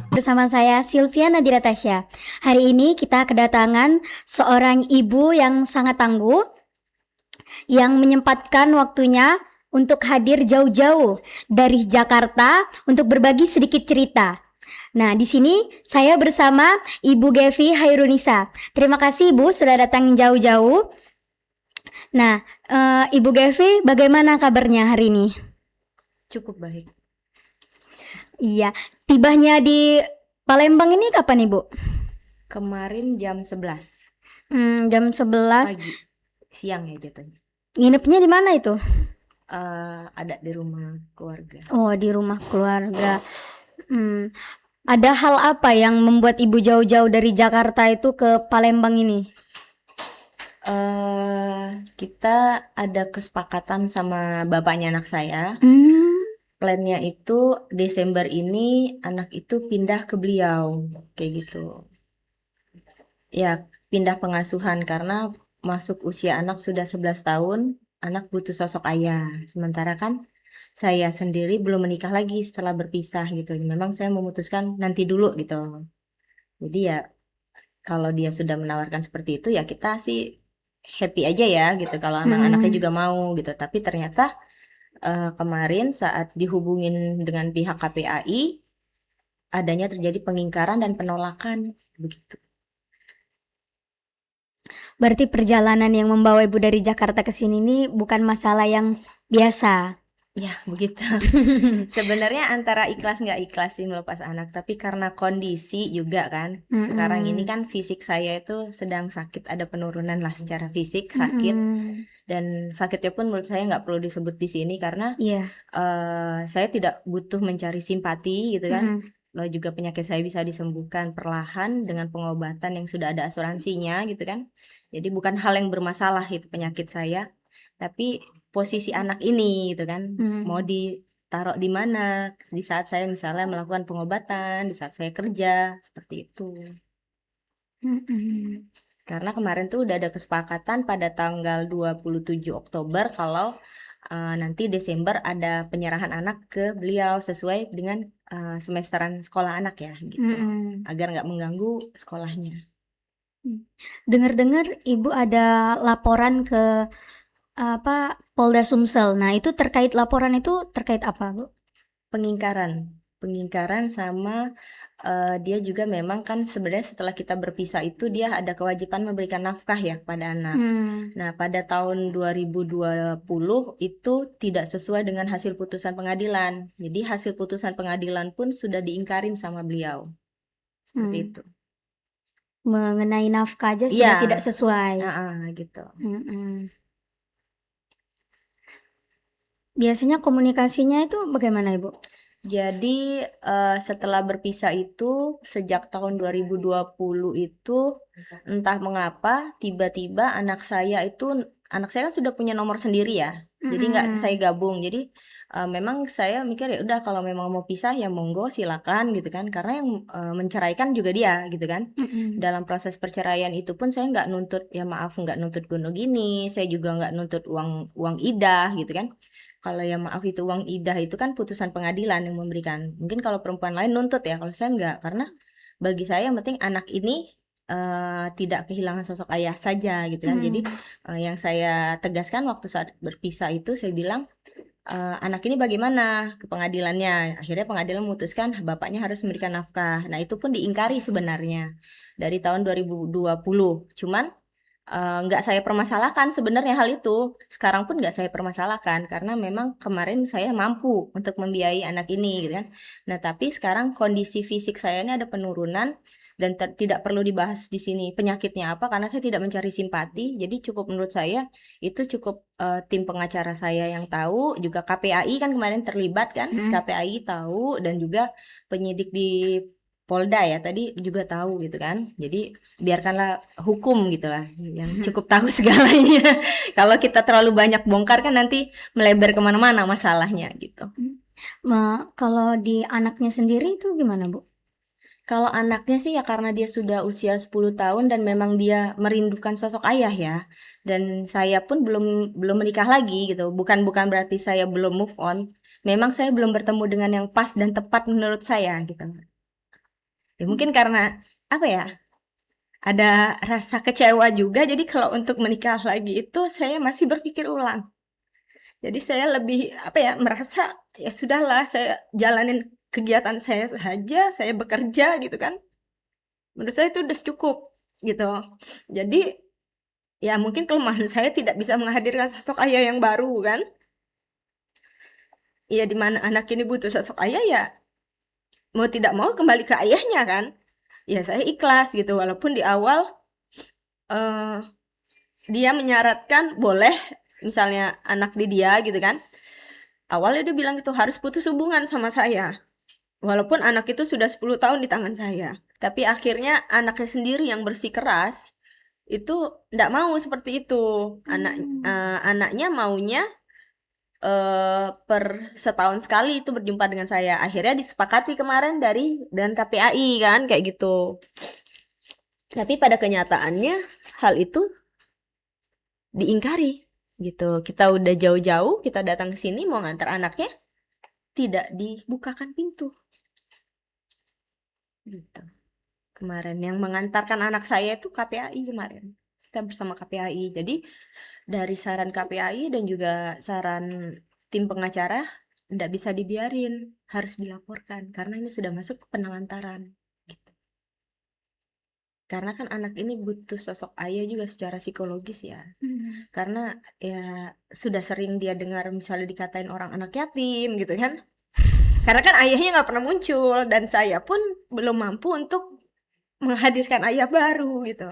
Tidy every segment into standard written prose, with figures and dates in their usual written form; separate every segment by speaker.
Speaker 1: Bersama saya Sylvia Nadira Tasya. Hari ini kita kedatangan seorang ibu yang sangat tangguh, yang menyempatkan waktunya untuk hadir jauh-jauh dari Jakarta untuk berbagi sedikit cerita. Nah, di sini saya bersama Ibu Gevi Hairunisa. Terima kasih Ibu sudah datang jauh-jauh. Nah, Ibu Gevi, bagaimana kabarnya hari ini?
Speaker 2: Cukup baik.
Speaker 1: Iya, tibanya di Palembang ini kapan Ibu?
Speaker 2: Kemarin jam 11
Speaker 1: Jam 11.
Speaker 2: pagi, siang ya jatuhnya.
Speaker 1: Nginepnya di mana itu?
Speaker 2: Ada di rumah keluarga.
Speaker 1: Oh, di rumah keluarga. Ada hal apa yang membuat Ibu jauh-jauh dari Jakarta itu ke Palembang ini?
Speaker 2: Kita ada kesepakatan sama bapaknya anak saya. Plannya itu Desember ini anak itu pindah ke beliau, kayak gitu. Ya, pindah pengasuhan karena masuk usia anak sudah 11 tahun, anak butuh sosok ayah. Sementara kan saya sendiri belum menikah lagi setelah berpisah gitu. Memang saya memutuskan nanti dulu gitu. Jadi ya kalau dia sudah menawarkan seperti itu ya kita sih happy aja ya gitu kalau anak-anaknya juga mau gitu. Tapi ternyata kemarin saat dihubungin dengan pihak KPAI adanya terjadi pengingkaran dan penolakan begitu.
Speaker 1: Berarti perjalanan yang membawa Ibu dari Jakarta ke sini ini bukan masalah yang biasa.
Speaker 2: Ya, begitu. Sebenarnya antara ikhlas nggak ikhlas sih melepas anak, tapi karena kondisi juga kan. Sekarang ini kan fisik saya itu sedang sakit, ada penurunan lah secara fisik sakit. Dan sakitnya pun menurut saya nggak perlu disebut di sini karena saya tidak butuh mencari simpati gitu kan. Lalu juga penyakit saya bisa disembuhkan perlahan dengan pengobatan yang sudah ada asuransinya gitu kan. Jadi bukan hal yang bermasalah itu penyakit saya, tapi posisi anak ini gitu kan mau ditaruh di mana di saat saya misalnya melakukan pengobatan, di saat saya kerja seperti itu. Karena kemarin tuh udah ada kesepakatan pada tanggal 27 Oktober kalau nanti Desember ada penyerahan anak ke beliau sesuai dengan semesteran sekolah anak ya gitu. Agar nggak mengganggu sekolahnya.
Speaker 1: Dengar-dengar Ibu ada laporan ke Polda Sumsel. Nah, itu terkait laporan itu terkait apa, Bu?
Speaker 2: Pengingkaran sama dia juga memang kan sebenarnya setelah kita berpisah itu dia ada kewajiban memberikan nafkah ya kepada anak. Nah, pada tahun 2020 itu tidak sesuai dengan hasil putusan pengadilan. Jadi hasil putusan pengadilan pun sudah diingkarin sama beliau. Seperti itu.
Speaker 1: Mengenai nafkah aja sudah tidak sesuai.
Speaker 2: Gitu.
Speaker 1: Biasanya komunikasinya itu bagaimana, Ibu?
Speaker 2: Jadi setelah berpisah itu sejak tahun 2020 itu entah mengapa tiba-tiba anak saya kan sudah punya nomor sendiri ya. Jadi nggak saya gabung. Jadi memang saya mikir ya udah kalau memang mau pisah ya monggo silakan gitu kan. Karena yang menceraikan juga dia gitu kan. Dalam proses perceraian itu pun saya nggak nuntut ya maaf nggak nuntut gono gini. Saya juga nggak nuntut uang idah gitu kan. Kalau yang maaf itu uang idah itu kan putusan pengadilan yang memberikan. Mungkin kalau perempuan lain nuntut ya, kalau saya enggak. Karena bagi saya yang penting anak ini tidak kehilangan sosok ayah saja gitu kan. Jadi yang saya tegaskan waktu saat berpisah itu saya bilang anak ini bagaimana ke pengadilannya. Akhirnya pengadilan memutuskan bapaknya harus memberikan nafkah. Nah itu pun diingkari sebenarnya dari tahun 2020. Cuman nggak saya permasalahkan sebenarnya hal itu. Sekarang pun nggak saya permasalahkan karena memang kemarin saya mampu untuk membiayai anak ini gitu kan. Nah tapi sekarang kondisi fisik saya ini ada penurunan dan tidak perlu dibahas di sini penyakitnya apa karena saya tidak mencari simpati. Jadi cukup menurut saya itu cukup tim pengacara saya yang tahu, juga KPAI kan kemarin terlibat kan. KPAI tahu dan juga penyidik di Polda ya tadi juga tahu gitu kan. Jadi biarkanlah hukum gitu lah yang cukup tahu segalanya. Kalau kita terlalu banyak bongkar kan nanti melebar kemana-mana masalahnya gitu.
Speaker 1: Kalau di anaknya sendiri itu gimana, Bu?
Speaker 2: Kalau anaknya sih ya karena dia sudah usia 10 tahun dan memang dia merindukan sosok ayah ya. dan saya pun belum menikah lagi gitu. Bukan berarti saya belum move on. Memang saya belum bertemu dengan yang pas dan tepat menurut saya gitu. Ya mungkin karena apa ya? Ada rasa kecewa juga. Jadi kalau untuk menikah lagi itu saya masih berpikir ulang. Jadi saya lebih apa ya, merasa ya sudahlah, saya jalanin kegiatan saya saja, saya bekerja gitu kan. Menurut saya itu udah cukup gitu. Jadi ya mungkin kelemahan saya tidak bisa menghadirkan sosok ayah yang baru kan. Ya di mana anak ini butuh sosok ayah, ya mau tidak mau kembali ke ayahnya kan. Ya saya ikhlas gitu, walaupun di awal eh, dia menyaratkan boleh misalnya anak di dia gitu kan. Awalnya dia bilang gitu harus putus hubungan sama saya. Walaupun anak itu sudah 10 tahun di tangan saya. Tapi akhirnya anaknya sendiri yang bersikeras itu tidak mau seperti itu. Anaknya maunya per setahun sekali itu berjumpa dengan saya. Akhirnya disepakati kemarin dengan KPAI kan kayak gitu. Tapi pada kenyataannya hal itu diingkari gitu. Kita udah jauh-jauh, kita datang ke sini mau ngantar anaknya, tidak dibukakan pintu. Gitu. Kemarin yang mengantarkan anak saya itu KPAI kemarin. Kita bersama KPAI. Jadi dari saran KPAI dan juga saran tim pengacara tidak bisa dibiarin, harus dilaporkan karena ini sudah masuk ke penelantaran gitu. Karena kan anak ini butuh sosok ayah juga secara psikologis ya. Karena ya sudah sering dia dengar misalnya dikatain orang anak yatim gitu kan. Karena kan ayahnya nggak pernah muncul dan saya pun belum mampu untuk menghadirkan ayah baru gitu.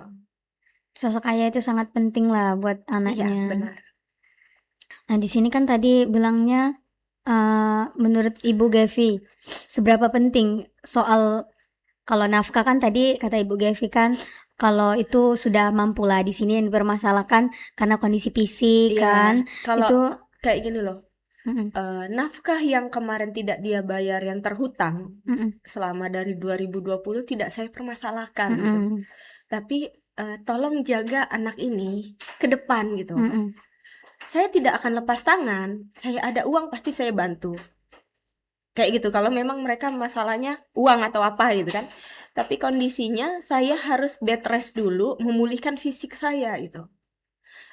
Speaker 1: Sosok ayah itu sangat penting lah buat
Speaker 2: Iya,
Speaker 1: anaknya.
Speaker 2: benar.
Speaker 1: Nah, di sini kan tadi bilangnya menurut Ibu Gevi, seberapa penting soal kalau nafkah kan tadi kata Ibu Gevi kan kalau itu sudah mampu lah, di sini yang dipermasalahkan karena kondisi fisik
Speaker 2: Iya,
Speaker 1: kan.
Speaker 2: kalau
Speaker 1: Itu
Speaker 2: kayak gini loh,
Speaker 1: mm-mm,
Speaker 2: nafkah yang kemarin tidak dia bayar yang terhutang
Speaker 1: mm-mm,
Speaker 2: selama dari 2020 tidak saya permasalahkan gitu.
Speaker 1: mm-mm,
Speaker 2: Tapi tolong jaga anak ini ke depan gitu.
Speaker 1: mm-mm.
Speaker 2: Saya tidak akan lepas tangan. Saya ada uang pasti saya bantu. Kayak gitu kalau memang mereka masalahnya uang atau apa gitu kan. Tapi kondisinya saya harus bed rest dulu, memulihkan fisik saya gitu.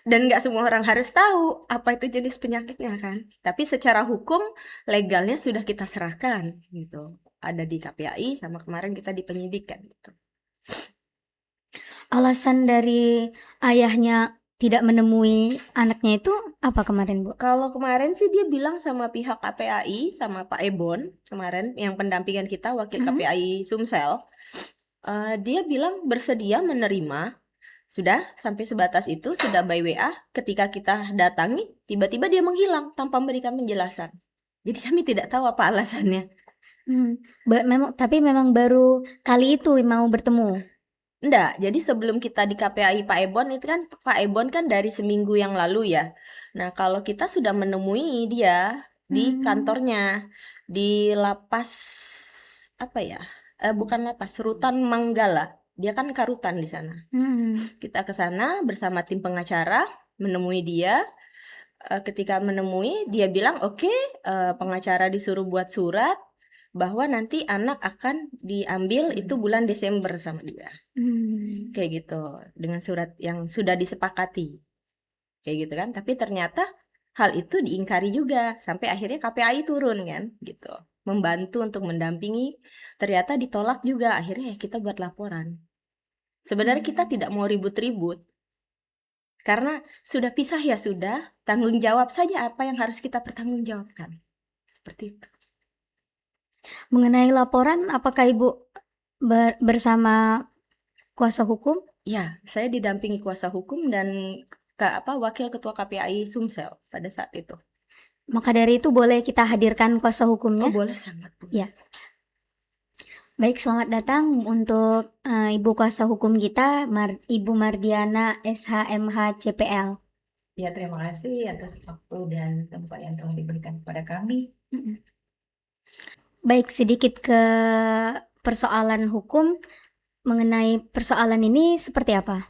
Speaker 2: Dan nggak semua orang harus tahu apa itu jenis penyakitnya kan. Tapi secara hukum legalnya sudah kita serahkan gitu. Ada di KPAI sama kemarin kita di penyidikan gitu.
Speaker 1: Alasan dari ayahnya tidak menemui anaknya itu apa kemarin, Bu?
Speaker 2: Kalau kemarin sih dia bilang sama pihak KPAI sama Pak Ebon kemarin yang pendampingan kita wakil
Speaker 1: Mm-mm.
Speaker 2: KPAI Sumsel, dia bilang bersedia menerima. Sudah sampai sebatas itu, sudah by WA. Ketika kita datangi, tiba-tiba dia menghilang tanpa memberikan penjelasan. Jadi kami tidak tahu apa alasannya.
Speaker 1: Tapi memang baru kali itu mau bertemu.
Speaker 2: Enggak, jadi sebelum kita di KPAI Pak Ebon itu kan Pak Ebon kan dari seminggu yang lalu ya. Nah, kalau kita sudah menemui dia di kantornya di lapas apa ya? Bukan lapas, Rutan Manggala. Dia kan Karutan di sana. Kita ke sana bersama tim pengacara menemui dia. Ketika menemui dia bilang oke, pengacara disuruh buat surat bahwa nanti anak akan diambil itu bulan Desember sama dia. Kayak gitu, dengan surat yang sudah disepakati. Kayak gitu kan, tapi ternyata hal itu diingkari juga sampai akhirnya KPAI turun kan gitu. Membantu untuk mendampingi, ternyata ditolak juga. Akhirnya ya kita buat laporan. Sebenarnya kita tidak mau ribut-ribut. Karena sudah pisah ya sudah, tanggung jawab saja apa yang harus kita pertanggungjawabkan. Seperti itu.
Speaker 1: Mengenai laporan, apakah Ibu bersama kuasa hukum?
Speaker 2: Ya, saya didampingi kuasa hukum dan wakil ketua KPAI Sumsel pada saat itu.
Speaker 1: Maka dari itu boleh kita hadirkan kuasa
Speaker 2: Oh,
Speaker 1: hukumnya?
Speaker 2: boleh sangat.
Speaker 1: Ya. Baik, selamat datang untuk Ibu kuasa hukum kita, Ibu Mardiana SHMH CPL.
Speaker 3: Ya, terima kasih atas waktu dan tempat yang telah diberikan kepada kami.
Speaker 1: Baik, sedikit ke persoalan hukum. Mengenai persoalan ini seperti apa?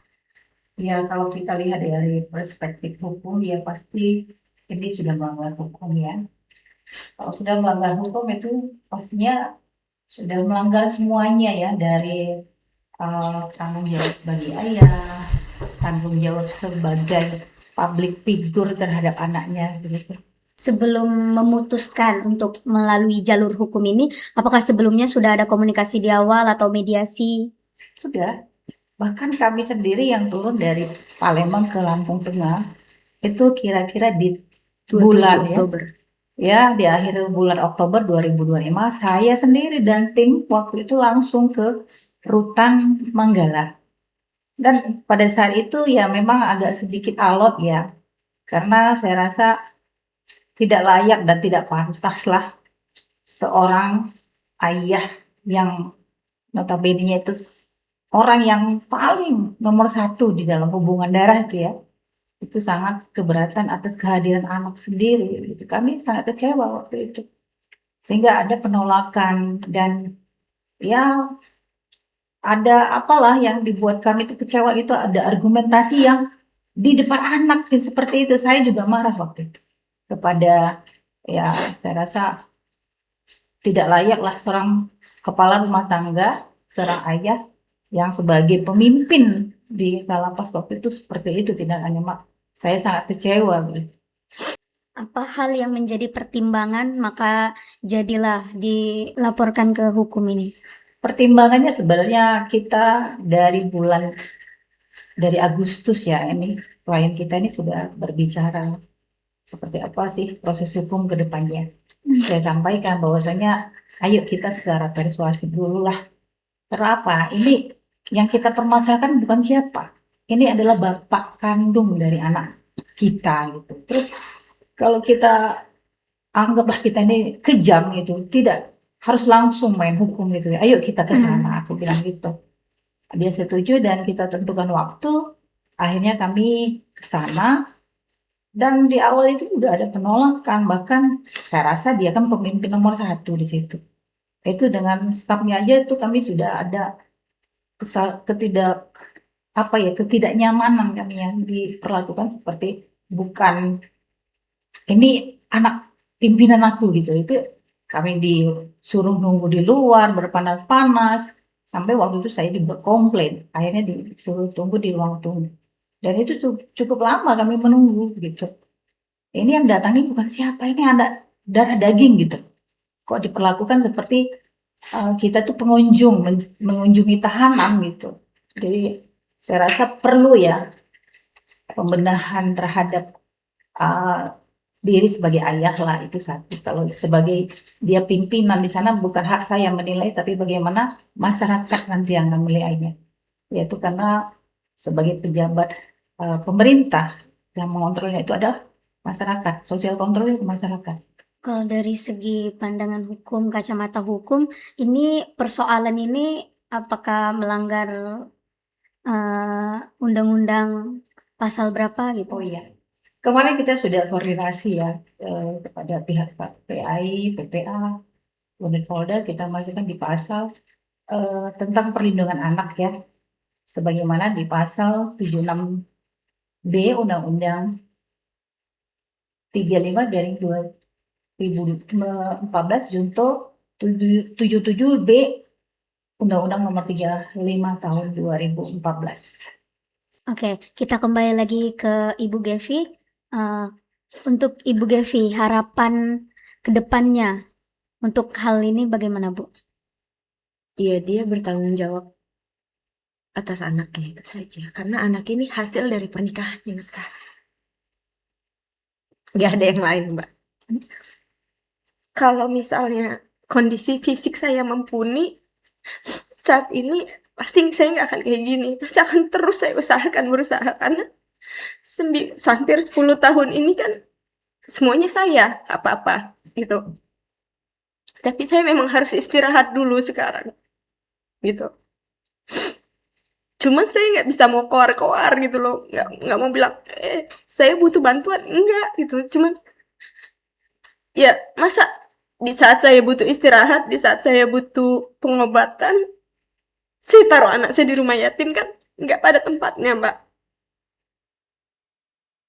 Speaker 3: Ya, kalau kita lihat dari perspektif hukum, ya pasti ini sudah melanggar hukum ya. Kalau sudah melanggar hukum itu pastinya sudah melanggar semuanya ya, dari tanggung jawab sebagai ayah, tanggung jawab sebagai public figure terhadap anaknya begitu.
Speaker 1: Sebelum memutuskan untuk melalui jalur hukum ini, apakah sebelumnya sudah ada komunikasi di awal atau mediasi?
Speaker 3: Sudah, bahkan kami sendiri yang turun dari Palembang ke Lampung Tengah itu kira-kira di
Speaker 2: 27
Speaker 3: bulan ya.
Speaker 2: Oktober.
Speaker 3: Ya, di akhir bulan Oktober 2025, saya sendiri dan tim waktu itu langsung ke Rutan Manggala. Dan pada saat itu ya memang agak sedikit alot ya, karena saya rasa tidak layak dan tidak pantas lah seorang ayah yang notabene itu orang yang paling nomor satu di dalam hubungan darah itu ya, itu sangat keberatan atas kehadiran anak sendiri. Gitu. Kami sangat kecewa waktu itu. Sehingga ada penolakan dan ya ada apalah yang dibuat kami itu kecewa, itu ada argumentasi yang di depan anak seperti itu. Saya juga marah waktu itu kepada, ya saya rasa tidak layak lah seorang kepala rumah tangga, seorang ayah yang sebagai pemimpin di Kalapas waktu itu seperti itu tindakannya, Mak. Saya sangat kecewa gitu.
Speaker 1: Apa hal yang menjadi pertimbangan maka jadilah dilaporkan ke hukum ini?
Speaker 3: Pertimbangannya sebenarnya kita dari Agustus ya, ini klien kita ini sudah berbicara seperti apa sih proses hukum ke depannya. Saya sampaikan bahwasanya ayo kita secara persuasif dulu lah. Kenapa? Ini yang kita permasalahkan bukan siapa. Ini adalah bapak kandung dari anak kita gitu. Terus kalau kita anggaplah kita ini kejam gitu, tidak harus langsung main hukum gitu ya. Ayo kita ke sana, aku bilang gitu. Dia setuju dan kita tentukan waktu. Akhirnya kami ke sana dan di awal itu udah ada penolakan. Bahkan saya rasa dia kan pemimpin nomor satu di situ. Itu dengan stafnya aja itu kami sudah ada ketidak apa ya, ketidaknyamanan kami yang diperlakukan seperti bukan ini anak pimpinan aku gitu. Itu kami disuruh nunggu di luar berpanas-panas sampai waktu itu saya berkomplain, akhirnya disuruh tunggu di ruang tunggu dan itu cukup lama kami menunggu gitu. Ini yang datangi bukan siapa, ini ada darah daging gitu, kok diperlakukan seperti kita tuh pengunjung mengunjungi tahanan gitu. Jadi saya rasa perlu ya pembenahan terhadap uh, diri sebagai ayah lah, itu satu. Kalau sebagai dia pimpinan di sana bukan hak saya menilai, tapi bagaimana masyarakat nanti yang menilainya. Yaitu karena sebagai pejabat pemerintah yang mengontrolnya itu adalah masyarakat, sosial kontrolnya itu masyarakat.
Speaker 1: Kalau dari segi pandangan hukum, kacamata hukum, ini persoalan ini apakah melanggar undang-undang pasal berapa gitu?
Speaker 3: Oh iya, kemarin kita sudah koordinasi ya kepada pihak PAI, PPA, Unit Polda, kita masukkan di pasal tentang perlindungan anak ya, sebagaimana di pasal 76B Undang-Undang 35 dari 2014 junto 77B Undang-Undang Nomor 35 Tahun 2014.
Speaker 1: Oke, kita kembali lagi ke Ibu Gevi. Untuk Ibu Gevi, harapan ke depannya untuk hal ini bagaimana, Bu?
Speaker 2: Iya, dia bertanggung jawab atas anaknya itu saja. Karena anak ini hasil dari pernikahan yang sah. Gak ada yang lain, Mbak. Kalau misalnya kondisi fisik saya mumpuni, saat ini pasti saya nggak akan kayak gini. Pasti akan terus saya berusaha. Karena hampir 10 tahun ini kan semuanya saya, apa-apa gitu. Tapi saya memang harus istirahat dulu sekarang, gitu. Cuman saya nggak bisa mau koar-koar gitu loh, nggak mau bilang saya butuh bantuan, enggak gitu. Cuman ya masa di saat saya butuh istirahat, di saat saya butuh pengobatan, saya taruh anak saya di rumah yatim kan nggak pada tempatnya, Mbak.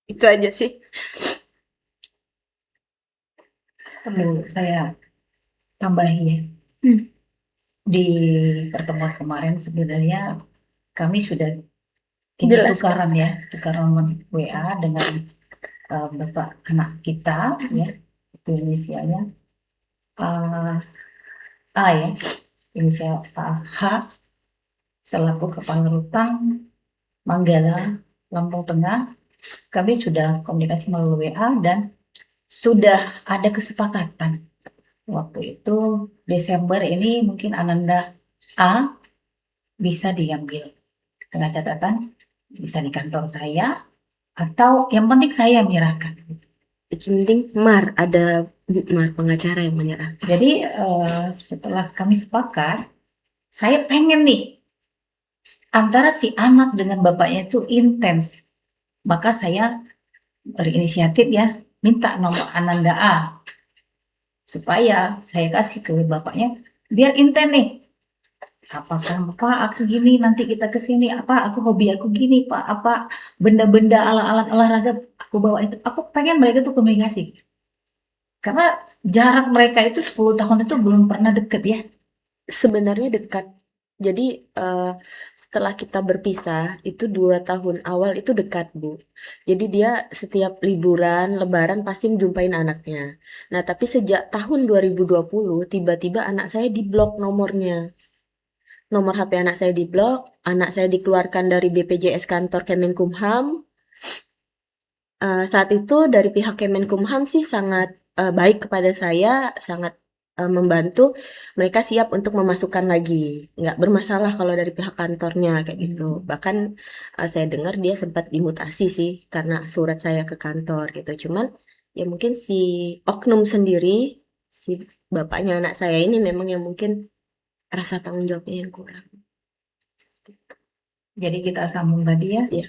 Speaker 2: Itu aja sih.
Speaker 3: Perlu saya tambahi ya.
Speaker 1: Hmm.
Speaker 3: Di pertemuan kemarin sebenarnya kami sudah ini
Speaker 2: Jelaskan.
Speaker 3: tukaran nomor WA dengan bapak anak kita ya, itu inisialnya A, A ya, inisial H selaku Kepala Rutan Manggala, Lampung Tengah. Kami sudah komunikasi melalui WA dan sudah ada kesepakatan. Waktu itu Desember ini mungkin Ananda A bisa diambil dengan catatan bisa di kantor saya atau yang penting saya menyerahkan.
Speaker 2: Yang penting ada Mar pengacara yang menyerah.
Speaker 3: Jadi setelah kami sepakat, saya pengen nih antara si anak dengan bapaknya itu intens. Maka saya berinisiatif ya minta nomor Ananda A supaya saya kasih ke bapaknya biar intens nih. Apakah Pak aku gini nanti kita ke sini apa aku hobi aku gini Pak apa benda-benda ala-ala olahraga aku bawa itu aku pengen mereka tuh komunikasi karena jarak mereka itu 10 tahun itu belum pernah deket ya.
Speaker 2: Sebenarnya dekat. Jadi setelah kita berpisah itu 2 tahun awal itu dekat, Bu. Jadi dia setiap liburan, lebaran pasti menjumpain anaknya. Nah, tapi sejak tahun 2020 tiba-tiba anak saya diblok nomornya. Nomor HP anak saya diblok, anak saya dikeluarkan dari BPJS kantor Kemenkumham. Saat itu dari pihak Kemenkumham sih sangat baik kepada saya, sangat membantu. Mereka siap untuk memasukkan lagi, nggak bermasalah kalau dari pihak kantornya kayak gitu. Bahkan saya dengar dia sempat dimutasi sih karena surat saya ke kantor gitu. Cuman ya mungkin si oknum sendiri, si bapaknya anak saya ini memang yang mungkin rasa tanggung jawabnya yang kurang.
Speaker 3: Jadi kita sambung tadi ya.
Speaker 2: Iya.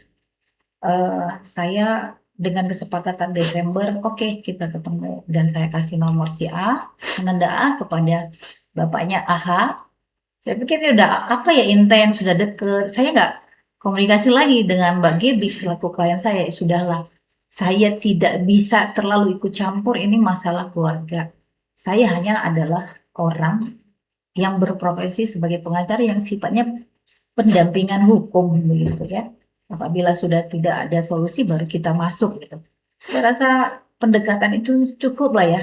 Speaker 3: Saya dengan kesepakatan Desember, oke kita ketemu dan saya kasih nomor si A, Ananda A kepada bapaknya AH. Saya pikir ini udah apa ya intens, sudah deket. Saya nggak komunikasi lagi dengan Mbak Gebi selaku klien saya. Sudahlah, saya tidak bisa terlalu ikut campur ini masalah keluarga. Saya hanya adalah orang yang berprofesi sebagai pengacara yang sifatnya pendampingan hukum begitu ya. Apabila sudah tidak ada solusi baru kita masuk gitu. Saya rasa pendekatan itu cukup lah ya.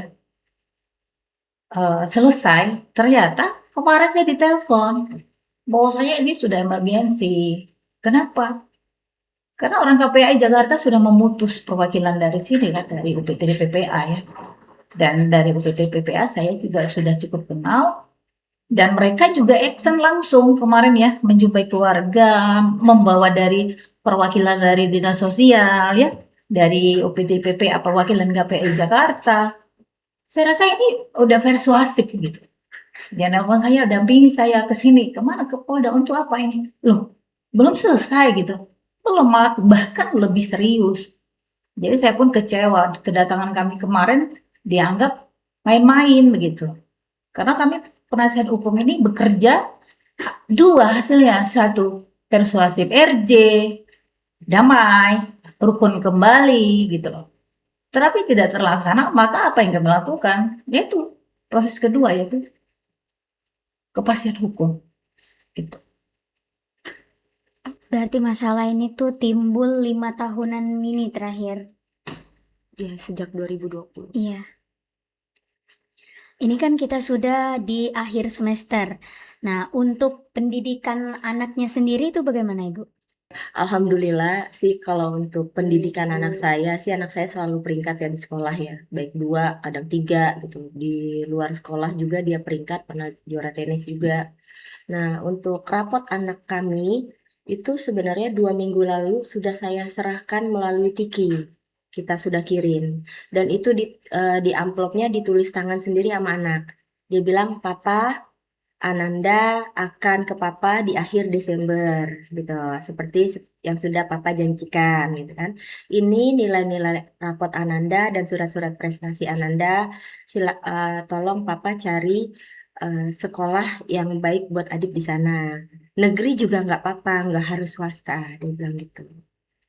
Speaker 3: Selesai, ternyata kemarin saya ditelepon bahwasanya ini sudah emergensi. Kenapa? Karena orang KPI Jakarta sudah memutus perwakilan dari sini kan dari UPT PPA ya. Dan dari UPT PPA saya juga sudah cukup kenal dan mereka juga action langsung kemarin ya menjumpai keluarga, membawa dari perwakilan dari dinas sosial ya, dari UPT PPA perwakilan KPI Jakarta. Saya rasa ini udah persuasif gitu. Dia nelpon saya, dampingi saya ke sini. Kemana? Ke Polda untuk apa ini? Loh, belum selesai gitu. Belum malah bahkan lebih serius. Jadi saya pun kecewa. Kedatangan kami kemarin dianggap main-main begitu. Karena kami penasihat hukum ini bekerja dua hasilnya. Satu, persuasif RJ, damai, rukun kembali gitu loh. Tetapi tidak terlaksana, maka apa yang kami lakukan? Yaitu proses kedua yaitu kepastian hukum. Gitu.
Speaker 1: Berarti masalah ini tuh timbul 5 tahunan ini terakhir.
Speaker 2: Ya, sejak 2020.
Speaker 1: Iya. Ini kan kita sudah di akhir semester. Nah, untuk pendidikan anaknya sendiri itu bagaimana, Ibu?
Speaker 2: Alhamdulillah sih kalau untuk pendidikan anak saya sih anak saya selalu peringkat ya di sekolah ya, baik 2 kadang 3 gitu. Di luar sekolah juga dia peringkat, pernah juara tenis juga. Nah, untuk rapot anak kami itu sebenarnya 2 minggu lalu sudah saya serahkan melalui Tiki. Kita sudah kirim dan itu di amplopnya ditulis tangan sendiri sama anak. Dia bilang, "Papa, Ananda akan ke Papa di akhir Desember gitu, seperti yang sudah Papa janjikan gitu kan. Ini nilai-nilai rapot Ananda dan surat-surat prestasi Ananda. Tolong Papa cari sekolah yang baik buat Adib di sana. Negeri juga nggak apa-apa, nggak harus swasta," dia bilang gitu.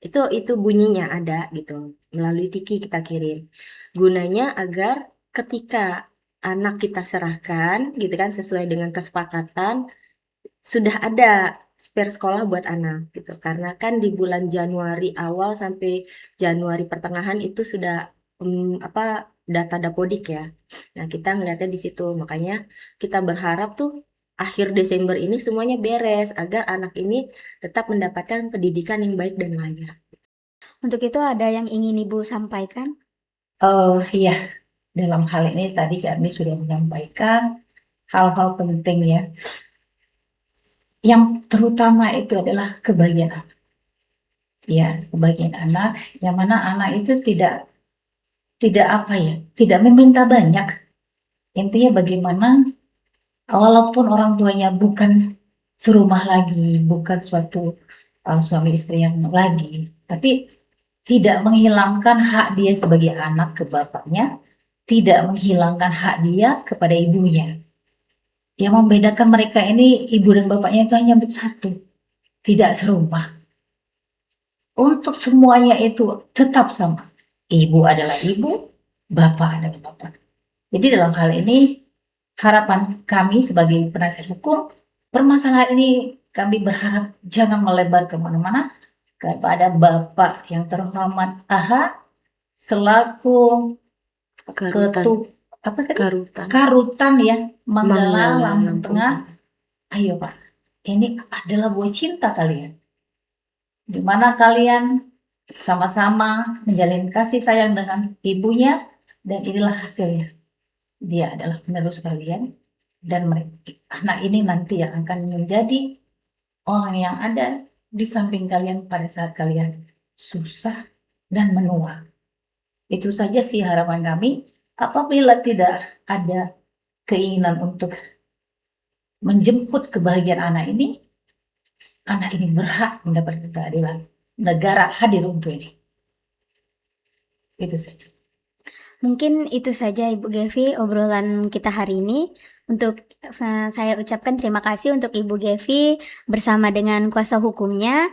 Speaker 2: Itu bunyinya ada gitu. Melalui tiki kita kirim. Gunanya agar ketika anak kita serahkan gitu kan sesuai dengan kesepakatan sudah ada spare sekolah buat anak gitu. Karena kan di bulan Januari awal sampai Januari pertengahan itu sudah data Dapodik ya. Nah, kita ngelihatnya di situ. Makanya kita berharap tuh akhir Desember ini semuanya beres agar anak ini tetap mendapatkan pendidikan yang baik dan layak.
Speaker 1: Untuk itu ada yang ingin Ibu sampaikan?
Speaker 3: Iya, dalam hal ini tadi kami sudah menyampaikan hal-hal penting ya. Yang terutama itu adalah kebahagiaan anak. Ya, kebahagiaan anak, yang mana anak itu tidak tidak meminta banyak. Intinya bagaimana walaupun orang tuanya bukan serumah lagi, bukan suatu suami istri yang lagi, tapi tidak menghilangkan hak dia sebagai anak ke bapaknya, tidak menghilangkan hak dia kepada ibunya. Yang membedakan mereka ini ibu dan bapaknya itu hanya satu, tidak serumah. Untuk semuanya itu tetap sama. Ibu adalah ibu, bapak adalah bapak. Jadi dalam hal ini harapan kami sebagai penasihat hukum, permasalahan ini kami berharap jangan melebar kemana-mana kepada Bapak yang terhormat AHA selaku Karutan ya Manggala Lampung Tengah. Ayo Pak, ini adalah buah cinta kalian, di mana kalian sama-sama menjalin kasih sayang dengan ibunya, dan inilah hasilnya. Dia adalah penerus kalian, dan anak ini nanti yang akan menjadi orang yang ada di samping kalian pada saat kalian susah dan menua. Itu saja sih harapan kami. Apabila tidak ada keinginan untuk menjemput kebahagiaan anak ini berhak mendapatkan keadilan. Negara hadir untuk ini. Itu saja.
Speaker 1: Mungkin itu saja Ibu Gevi obrolan kita hari ini. Untuk saya ucapkan terima kasih untuk Ibu Gevi bersama dengan kuasa hukumnya.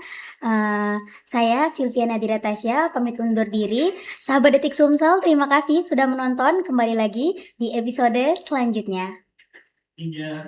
Speaker 1: Saya Sylvia Nadira Tasya pamit undur diri. Sahabat Detik Sumsel, terima kasih sudah menonton. Kembali lagi di episode selanjutnya.
Speaker 4: Iya.